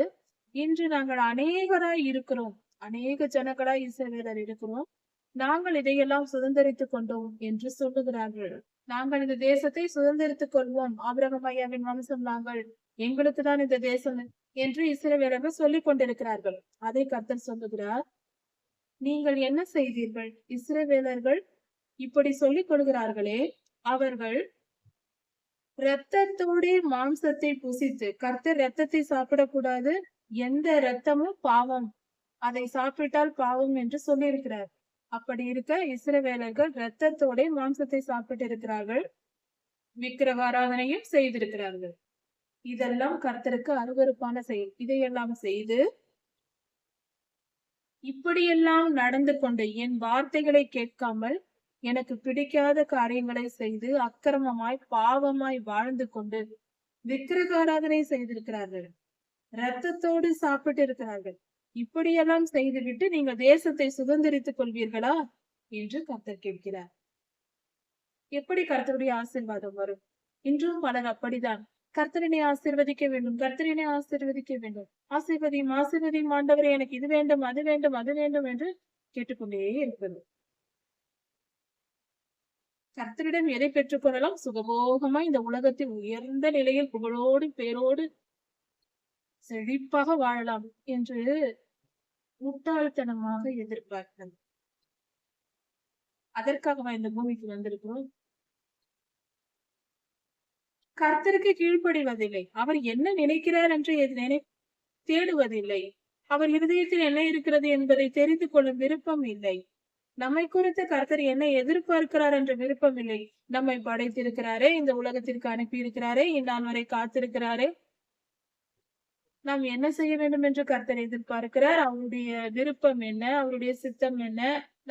இன்று நாங்கள் அநேகராய் இருக்கிறோம், அநேக ஜனங்களாய் இஸ்ரவேலர் இருக்கிறோம், நாங்கள் இதையெல்லாம் சுதந்திரித்துக் கொண்டோம் என்று சொல்லுகிறார்கள். நாங்கள் இந்த தேசத்தை சுதந்திரித்துக் கொள்வோம், ஆபிரகாம் ஐயாவின் வம்சம் நாங்கள், எங்களுக்கு தான் இந்த தேசம் என்று இஸ்ரவேலர்கள் சொல்லிக் கொண்டிருக்கிறார்கள். அதை கர்த்தர் சொல்லுகிறார், நீங்கள் என்ன செய்தீர்கள்? இஸ்ரவேலர்கள் இப்படி சொல்லிக் கொள்கிறார்களே, அவர்கள் இரத்தத்தோட மாம்சத்தை புசித்து, கர்த்தர் இரத்தத்தை சாப்பிடக்கூடாது, எந்த இரத்தமும் பாவம், அதை சாப்பிட்டால் பாவம் என்று சொல்லி இருக்கிறார். அப்படி இருக்க இஸ்ரவேலர்கள் இரத்தத்தோட மாம்சத்தை சாப்பிட்டு இருக்கிறார்கள், விக்கிரக ஆராதனையும் செய்திருக்கிறார்கள். இதெல்லாம் கர்த்தருக்கு அருவருப்பான செயல். இதையெல்லாம் செய்து, இப்படியெல்லாம் நடந்து கொண்டு, என் வார்த்தைகளை கேட்காமல் எனக்கு பிடிக்காத காரியங்களை செய்து, அக்கிரமமாய் பாவமாய் வாழ்ந்து கொண்டு விக்கிரக ஆராதனை செய்திருக்கிறார்கள், இரத்தத்தோடு சாப்பிட்டு இருக்கிறார்கள். இப்படியெல்லாம் செய்துவிட்டு நீங்கள் தேசத்தை சுதந்திரித்துக் கொள்வீர்களா என்று கர்த்தர் கேட்கிறார். எப்படி கர்த்தருடைய ஆசீர்வாதம் வரும்? இன்றும் பலர் அப்படிதான், கர்த்தரினை ஆசீர்வதிக்க வேண்டும், கர்த்தரினை ஆசீர்வதிக்க வேண்டும், ஆசீர்வதியும் ஆசீர்வதியும் ஆண்டவரே, எனக்கு இது வேண்டும், அது வேண்டும், அது வேண்டும் என்று கேட்டுக்கொண்டே இருப்பது. கர்த்தரிடம் எதை பெற்றுக்கொள்ளலாம்? சுகபோகமா இந்த உலகத்தில் உயர்ந்த நிலையில் புகழோடு பேரோடு செழிப்பாக வாழலாம் என்று முட்டாள்தனமாக எதிர்பார்க்கிறது. அதற்காகவா இந்த பூமிக்கு வந்திருக்கிறோம்? கர்த்தருக்கு கீழ்ப்படிவதில்லை. அவர் என்ன நினைக்கிறார் என்று தேடுவதில்லை. அவர் இருதயத்தில் என்ன இருக்கிறது என்பதை தெரிந்து கொள்ளும் விருப்பம் இல்லை. நம்மை குறித்து கர்த்தர் என்ன எதிர்பார்க்கிறார் என்ற விருப்பம் இல்லை. நம்மை படைத்திருக்கிறாரே, இந்த உலகத்திற்கு அனுப்பி இருக்கிறாரே, இந்நாள் வரை காத்திருக்கிறாரே, நாம் என்ன செய்ய வேண்டும் என்று கர்த்தர் எதிர்பார்க்கிறார். அவருடைய விருப்பம் என்ன, அவருடைய சித்தம் என்ன,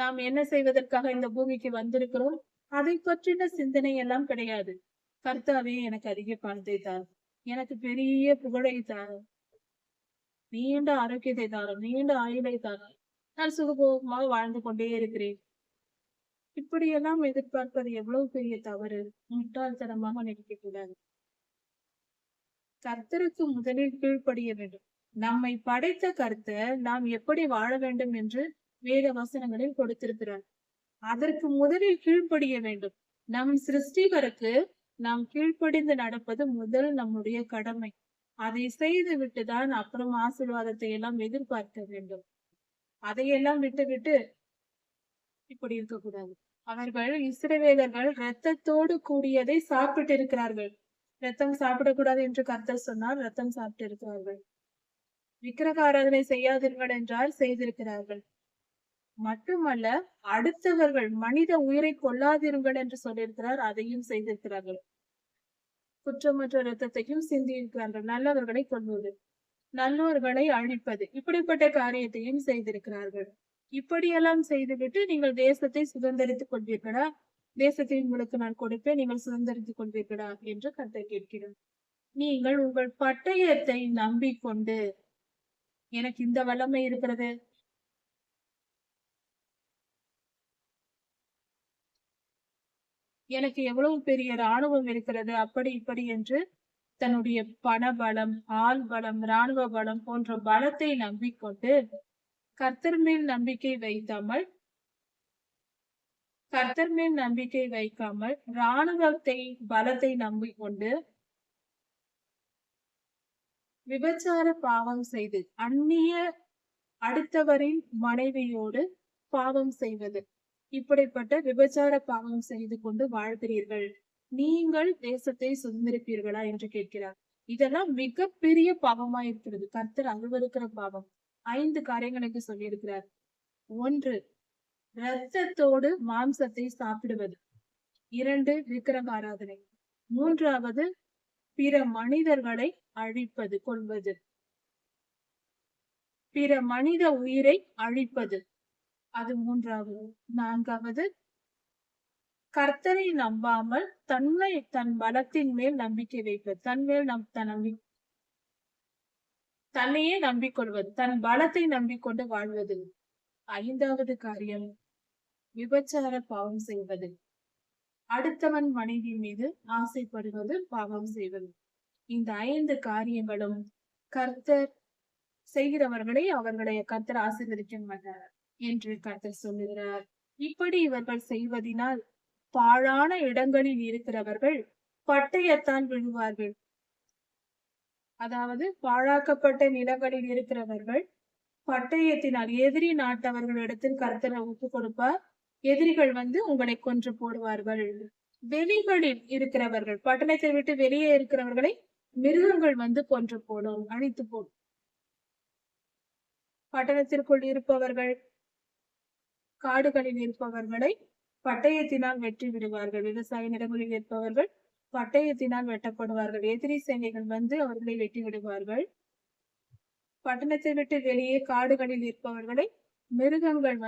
நாம் என்ன செய்வதற்காக இந்த பூமிக்கு வந்திருக்கிறோம், அதை பற்றின சிந்தனை எல்லாம் கிடையாது. கர்த்தாவே எனக்கு அதிக பணத்தை தாரும், எனக்கு பெரிய புகழை தாரும், நீண்ட ஆரோக்கியத்தை தாரும், நீண்ட ஆயுளை தாரும், நான் சுகபோகமாக வாழ்ந்து கொண்டே இருக்கிறேன். இப்படியெல்லாம் எதிர்பார்ப்பது எவ்வளவு பெரிய தவறு, முட்டாள்தனமாக நினைக்க கூடாது. கர்த்தருக்கு முதலில் கீழ்ப்படிய வேண்டும். நம்மை படைத்த கர்த்தர் நாம் எப்படி வாழ வேண்டும் என்று வேத வசனங்களில் கொடுத்திருக்கிறார். அதற்கு முதலில் கீழ்ப்படிய வேண்டும். நம் சிருஷ்டிகருக்கு நாம் கீழ்ப்படிந்து நடப்பது முதல் நம்முடைய கடமை. அதை செய்து விட்டுதான் அப்புறம் ஆசீர்வாதத்தை எல்லாம் எதிர்பார்க்க வேண்டும். அதையெல்லாம் விட்டுவிட்டு இப்படி இருக்கக்கூடாது. அவர்கள் இஸ்ரவேலர்கள் இரத்தத்தோடு கூடியதை சாப்பிட்டு இருக்கிறார்கள். ரத்தம் சாப்பிடக்கூடாது என்று கர்த்தர் சொன்னால் ரத்தம் சாப்பிட்டு இருக்கிறார்கள். விக்கிரக ஆராதனை செய்யாதீர்கள் என்றால் செய்திருக்கிறார்கள். மட்டுமல்ல, அடுத்தவர்கள் மனித உயிரை கொல்லாதீர்கள் என்று சொல்லியிருக்கிறார், அதையும் செய்திருக்கிறார்கள். குற்றமற்ற ரத்தத்தையும் சிந்தியிருக்கிறார்கள். நல்லவர்களை கொல்வது, நல்லோர்களை அழிப்பது, இப்படிப்பட்ட காரியத்தையும் செய்திருக்கிறார்கள். இப்படியெல்லாம் செய்துவிட்டு நீங்கள் தேசத்தை சுதந்திரித்துக் கொள்வீர்களா, தேசத்தை உங்களுக்கு நான் கொடுப்பேன், நீங்கள் சுதந்திரித்துக் கொள்வீர்களா என்று கர்த்தர் கேட்கிறார். நீங்கள் உங்கள் பட்டயத்தை நம்பிக்கொண்டு, எனக்கு இந்த வல்லமை இருக்கிறது, எனக்கு எவ்வளவு பெரிய ராணுவம் இருக்கிறது, அப்படி இப்படி என்று தன்னுடைய பண பலம், ஆள் பலம், ராணுவ பலம் போன்ற பலத்தை நம்பிக்கொண்டு கர்த்தர் மேல் நம்பிக்கை வைக்காமல் ராணுவத்தை பலத்தை நம்பிக்கொண்டு விபச்சார பாவம் செய்து அந்நிய அடுத்தவரின் மனைவியோடு பாவம் செய்வது, இப்படிப்பட்ட விபச்சார பாவம் செய்து கொண்டு வாழ்கிறீர்கள். நீங்கள் தேசத்தை சுதந்திரிப்பீர்களா என்று கேட்கிறார். இதெல்லாம் மிகப்பெரிய பாவமா இருக்கிறது. கர்த்தர் அருவருக்கிற பாவம். 5 காரியங்களுக்கு சொல்லியிருக்கிறார். 1, இரத்தத்தோடு மாம்சத்தை சாப்பிடுவது. 2, விக்கிரக ஆராதனை. 3வது, பிற மனிதர்களை அழிப்பது, கொல்வது, பிற மனித உயிரை அழிப்பது, அது 3வது. 4வது, கர்த்தரை நம்பாமல் தன் பலத்தின் மேல் நம்பிக்கை வைப்பது, தன்னையே நம்பிக்கொள்வது, தன் பலத்தை நம்பிக்கொண்டு வாழ்வது. 5வது காரியம், விபச்சார பாவம் செய்வது, அடுத்தவன் மனைவி மீது ஆசைப்படுவது, பாவம் செய்வது. இந்த 5 காரியங்களும் கர்த்தர் செய்கிறவர்களை கர்த்தர் ஆசீர்வதிக்க மாட்டார் என்று கர்த்தர் சொல்லுகிறார். இப்படி இவர்கள் செய்வதினால் பாழான இடங்களில் இருக்கிறவர்கள் பட்டயத்தால் விழுவார்கள். அதாவது பாழாக்கப்பட்ட நிலங்களில் இருக்கிறவர்கள் பட்டயத்தினால், எதிரி நாட்டவர்களிடத்தில் கர்த்தரை ஒப்பு கொடுப்பார். எதிரிகள் உங்களை கொன்று போடுவார்கள். வெளிகளில் இருக்கிறவர்கள், பட்டணத்தை விட்டு வெளியே இருக்கிறவர்களை மிருகங்கள் கொன்று போடும், அழித்து போடும். பட்டணத்திற்குள் இருப்பவர்கள், காடுகளில் இருப்பவர்களை பட்டயத்தினால் வெட்டி விடுவார்கள். விவசாய நிலங்களில் இருப்பவர்கள் பட்டயத்தினால் வெட்டப்படுவார்கள். எதிரி சேனைகள் அவர்களை வெட்டி விடுவார்கள். பட்டணத்தை விட்டு வெளியே காடுகளில் இருப்பவர்களை மிருகங்கள்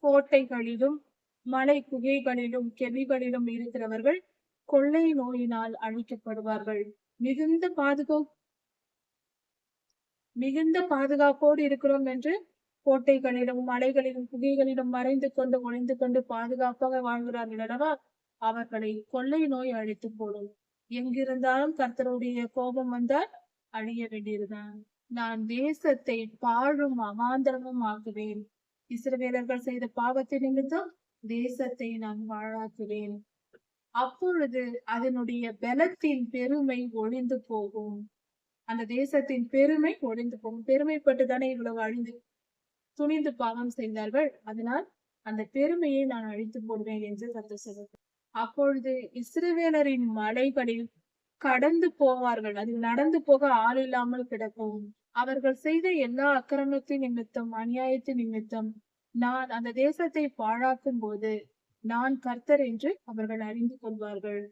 கோட்டைகளிலும் மலை குகைகளிலும் கெபிகளிலும் இருக்கிறவர்கள் கொள்ளை நோயினால் அழிக்கப்படுவார்கள். மிகுந்த பாதுகாப்போடு இருக்கிறோம் என்று கோட்டைகளிலும் மலைகளிலும் குகைகளிலும் மறைந்து கொண்டு ஒளிந்து கொண்டு பாதுகாப்பாக வாழ்கிறார்கள் அல்லவா, அவர்களை கொள்ளை நோய் அழித்து போடும். எங்கிருந்தாலும் கர்த்தருடைய கோபம் வந்தால் அழிய வேண்டியதுதான். நான் தேசத்தை பாழும் அவாந்தரமும் ஆக்குவேன். இஸ்ரவேலர்கள் செய்த பாவத்தை நிமித்தம் தேசத்தை நான் வாழாக்குவேன். அப்பொழுது அதனுடைய பலத்தின் பெருமை ஒழிந்து போகும். அந்த தேசத்தின் பெருமை ஒழிந்து போகும். பெருமைப்பட்டு தானே இவ்வளவு துணிந்து பாவம் செய்தார்கள். அதனால் அந்த பெருமையை நான் அழித்து போடுவேன் என்று கர்த்தர் சொல்கிறார். அப்பொழுது இஸ்ரவேலரின் மலைகளில் கடந்து போவார்கள். அதில் நடந்து போக ஆள் இல்லாமல் கிடக்கும். அவர்கள் செய்த எல்லா அக்கிரமத்தின் நிமித்தம், அநியாயத்தின் நிமித்தம் நான் அந்த தேசத்தை பாழாக்கும் போது நான் கர்த்தர் என்று அவர்கள் அறிந்து கொள்வார்கள்.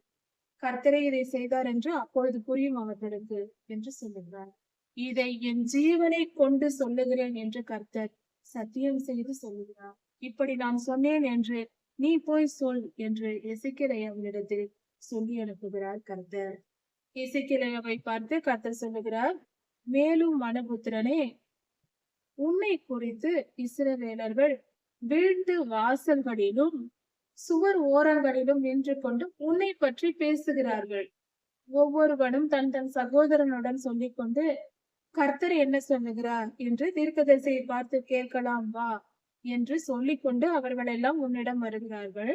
கர்த்தரே இதை செய்தார் என்று அப்பொழுது புரியும் அவர்களுக்கு என்று சொல்லுகிறார். இதை என் ஜீவனை கொண்டு சொல்லுகிறேன் என்று கர்த்தர் சத்தியம் செய்து சொல்லுகிறார். இப்படி நான் சொன்னேன் என்று நீ போய் சொல் என்று எசேக்கியேலிடத்தில் சொல்லி அனுப்புகிறார் கர்த்தர். எசேக்கியேலை பார்த்து கர்த்தர் சொல்லுகிறார், மேலும் மனுபுத்திரனே, உன்னை குறித்து இஸ்ரவேலர்கள் வீட்டு வாசல்களிலும் சுவர் ஓரங்களிலும் நின்று கொண்டு உன்னை பற்றி பேசுகிறார்கள். ஒவ்வொருவனும் தன் தன் சகோதரனுடன் சொல்லிக் கொண்டு கர்த்தர் என்ன சொல்லுகிறார் என்று தீர்க்கதரிசியை பார்த்து கேட்கலாம் வா என்று சொல்லிக் கொண்டு அவர்கள் எல்லாம் உன்னிடம் வருகிறார்கள்.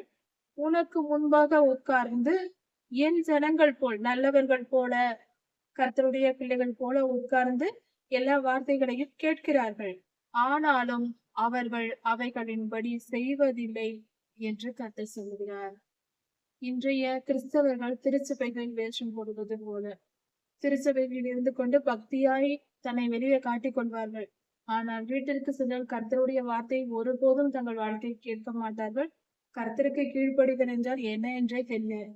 உனக்கு முன்பாக உட்கார்ந்து என் ஜனங்கள் போல் நல்லவர்கள் போல கர்த்தருடைய பிள்ளைகள் போல உட்கார்ந்து எல்லா வார்த்தைகளையும் கேட்கிறார்கள். ஆனாலும் அவர்கள் அவைகளின்படி செய்வதில்லை என்று கர்த்தர் சொல்லுகிறார். இன்றைய கிறிஸ்தவர்கள் திருச்சபைகளில் வேஷம் போடுவது போல திருச்சபைகளில் இருந்து கொண்டு பக்தியாய் தன்னை வெளியே காட்டிக் கொள்வார்கள். ஆனால் வீட்டிற்கு சென்றால் கர்த்தருடைய வார்த்தை ஒருபோதும் தங்கள் வாழ்க்கையை கேட்க மாட்டார்கள். கர்த்தருக்கு கீழ்ப்படிதல் என்றால் என்ன என்றே தெரியாது.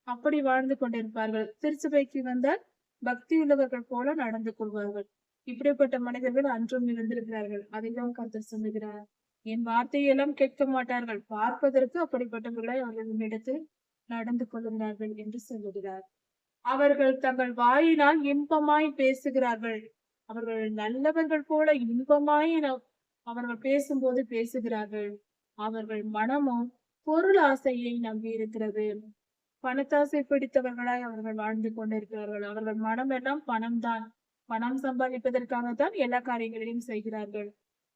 அப்படி வாழ்ந்து கொண்டிருப்பார்கள். திருச்சபைக்கு வந்தால் பக்தி உள்ளவர்கள் போல நடந்து கொள்வார்கள். இப்படிப்பட்ட மனிதர்கள் அன்றும் இருந்திருக்கிறார்கள். அதைதான் கர்த்தர் சொல்லுகிறார். என் வார்த்தையெல்லாம் கேட்க மாட்டார்கள், பார்ப்பதற்கு அப்படிப்பட்டவர்களை அவர்களிடத்தில் நடந்து கொள்கிறார்கள் என்று சொல்லுகிறார். அவர்கள் தங்கள் வாயினால் இன்பமாய் பேசுகிறார்கள். அவர்கள் நல்லவர்கள் போல இன்பமாய் அவர்கள் பேசும்போது பேசுகிறார்கள். அவர்கள் மனமும் பொருள் ஆசையை நம்பி இருக்கிறது. பணத்தாசை பிடித்தவர்களாய் அவர்கள் வாழ்ந்து கொண்டிருக்கிறார்கள். அவர்கள் மனம் எல்லாம் பணம்தான். பணம் சம்பாதிப்பதற்காகத்தான் எல்லா காரியங்களையும் செய்கிறார்கள்.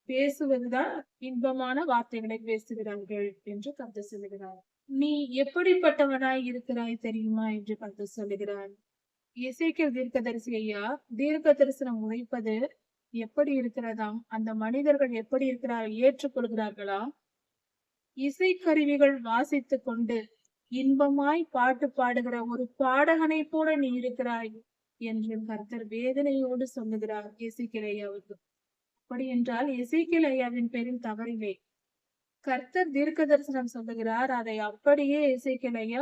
பேசுவதுதான் இன்பமான வார்த்தைகளை பேசுகிறார்கள் என்று கர்த்தர் சொல்லுகிறார். நீ எப்படிப்பட்டவனாய் இருக்கிறாய் தெரியுமா என்று கர்த்தர் சொல்லுகிறார். எசேக்கியேல் தீர்க்கதரிசி ஐயா தீர்க்க தரிசனம் உரைப்பது எப்படி இருக்கிறதாம்? அந்த மனிதர்கள் எப்படி இருக்கிறார்கள்? ஏற்றுக்கொள்கிறார்களா? இசைக்கருவிகள் வாசித்துக் கொண்டு இன்பமாய் பாட்டு பாடுகிற ஒரு பாடகனை போல நீ இருக்கிறாய் என்று கர்த்தர் வேதனையோடு சொல்லுகிறார் எசேக்கியேல் ஐயாவுக்கு. அப்படி என்றால் எசேக்கியேல் ஐயாவின் பேரில் தவறில்லை. கர்த்தர் தீர்க்க தரிசனம் சொல்லுகிறார். அதை அப்படியே எசேக்கியேல் ஐயா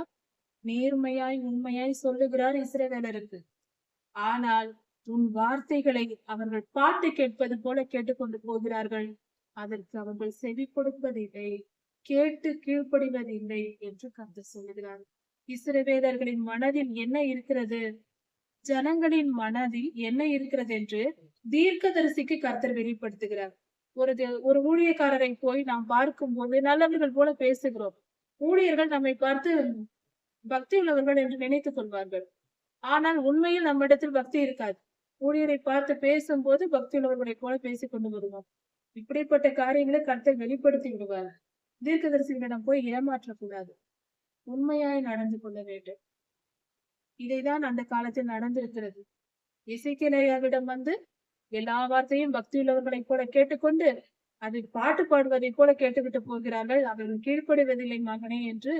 நேர்மையாய் உண்மையாய் சொல்லுகிறார் இஸ்ரவேலருக்கு. ஆனால் உன் வார்த்தைகளை அவர்கள் பாட்டு கேட்பது போல கேட்டுக்கொண்டு போகிறார்கள். அதற்கு அவர்கள் செவி கொடுப்பதில்லை, கேட்டு கீழ்ப்படிவதில்லை என்று கர்த்தர் சொல்லுகிறார். இஸ்ரவேலர்களின் மனதில் என்ன இருக்கிறது, ஜனங்களின் மனதில் என்ன இருக்கிறது என்று தீர்க்கதரிசிக்கு கர்த்தர் வெளிப்படுத்துகிறார். ஒரு ஊழியக்காரரை போய் நாம் பார்க்கும் போது நல்லவர்கள் போல பேசுகிறோம். ஊழியர்கள் நம்மை பார்த்து பக்தி உள்ளவர்கள் என்று நினைத்துக் கொள்வார்கள். ஆனால் உண்மையில் நம்மிடத்தில் பக்தி இருக்காது. ஊழியரை பார்த்து பேசும்போது பக்தி உள்ளவர்களை போல பேசிக் கொண்டு வருவோம். இப்படிப்பட்ட காரியங்களை கர்த்தர் வெளிப்படுத்தி விடுவார். தீர்க்கதரிசிகளிடம் போய் ஏமாற்றக்கூடாது, உண்மையாய் நடந்து கொள்ள வேண்டும். இதைதான் அந்த காலத்தில் நடந்திருக்கிறது. எசேக்கியேல் ஐயாவிடம் வந்து எல்லா வார்த்தையும் பக்தி உள்ளவர்களை போல கேட்டுக்கொண்டு அதை பாட்டு பாடுவதை போல கேட்டுவிட்டு போகிறார்கள். அவர்கள் கீழ்ப்படுவதில்லை மகனே என்று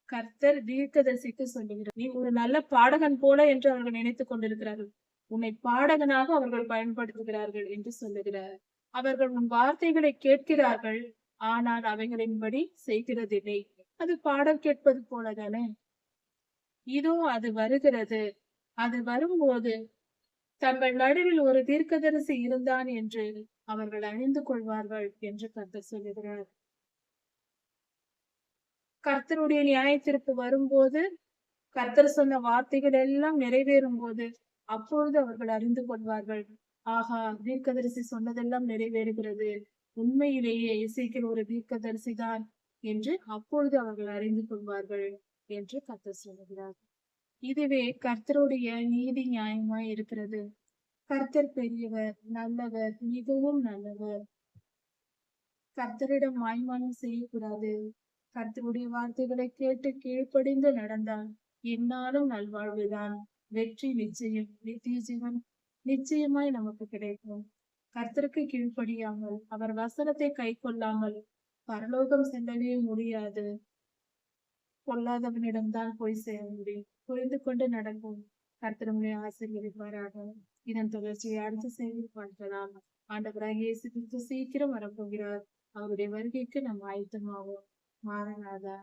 கர்த்தர் தீர்க்கதரிசிக்கு சொல்லுகிறார். நீ ஒரு நல்ல பாடகன் போல என்று அவர்கள் நினைத்துக் கொண்டிருக்கிறார்கள். உன்னை பாடகனாக அவர்கள் பயன்படுத்துகிறார்கள் என்று சொல்லுகிறார். அவர்கள் உன் வார்த்தைகளை கேட்கிறார்கள், ஆனால் அவைகளின்படி செய்கிறதில்லை. அது பாடல் கேட்பது போலதானே. இதோ அது வருகிறது. அது வரும்போது தங்கள் நடுவில் ஒரு தீர்க்கதரிசி இருந்தான் என்று அவர்கள் அறிந்து கொள்வார்கள் என்று கர்த்தர் சொல்லுகிறார். கர்த்தருடைய நியாயத்தீர்ப்பு வரும்போது, கர்த்தர் சொன்ன வார்த்தைகள் எல்லாம் நிறைவேறும் போது அப்பொழுது அவர்கள் அறிந்து கொள்வார்கள். ஆகா, தீர்க்கதரிசி சொன்னதெல்லாம் நிறைவேறுகிறது, உண்மையிலேயே எசேக்கியேல் ஒரு தீர்க்கதரிசி தான் என்று அப்பொழுது அவர்கள் அறிந்து கொள்வார்கள் என்று கர்த்தர் சொல்லுகிறார். இதுவே கர்த்தருடைய நீதி நியாயமாய் இருக்கிறது. கர்த்தர் பெரியவர், நல்லவர், மிகவும் நல்லவர். கர்த்தரிடம் மாய்மானம் செய்யக்கூடாது. கர்த்தருடைய வார்த்தைகளை கேட்டு கீழ்ப்படிந்து நடந்தால் என்னாலும் நல்வாழ்வுதான். வெற்றி நிச்சயம், நித்திய ஜீவன் நிச்சயமாய் நமக்கு கிடைக்கும். கர்த்தருக்கு கீழ்ப்படியாமல் அவர் வசனத்தை கை கொள்ளாமல் பரலோகம் செல்லவே முடியாது. பொல்லாதவனிடம்தான் போய் சேர முடியும். புரிந்து கொண்டு நடக்கும். கர்த்தருடைய ஆசீர்வதிப்பாராக. இதன் தொடர்ச்சியை அடுத்த செய்தியில் பார்க்கலாம். ஆண்டவராகிய இயேசு கிறிஸ்து சீக்கிரம் வரப்போகிறார். அவருடைய வருகைக்கு நாம் ஆயத்தமாவோம். மாரநாதா.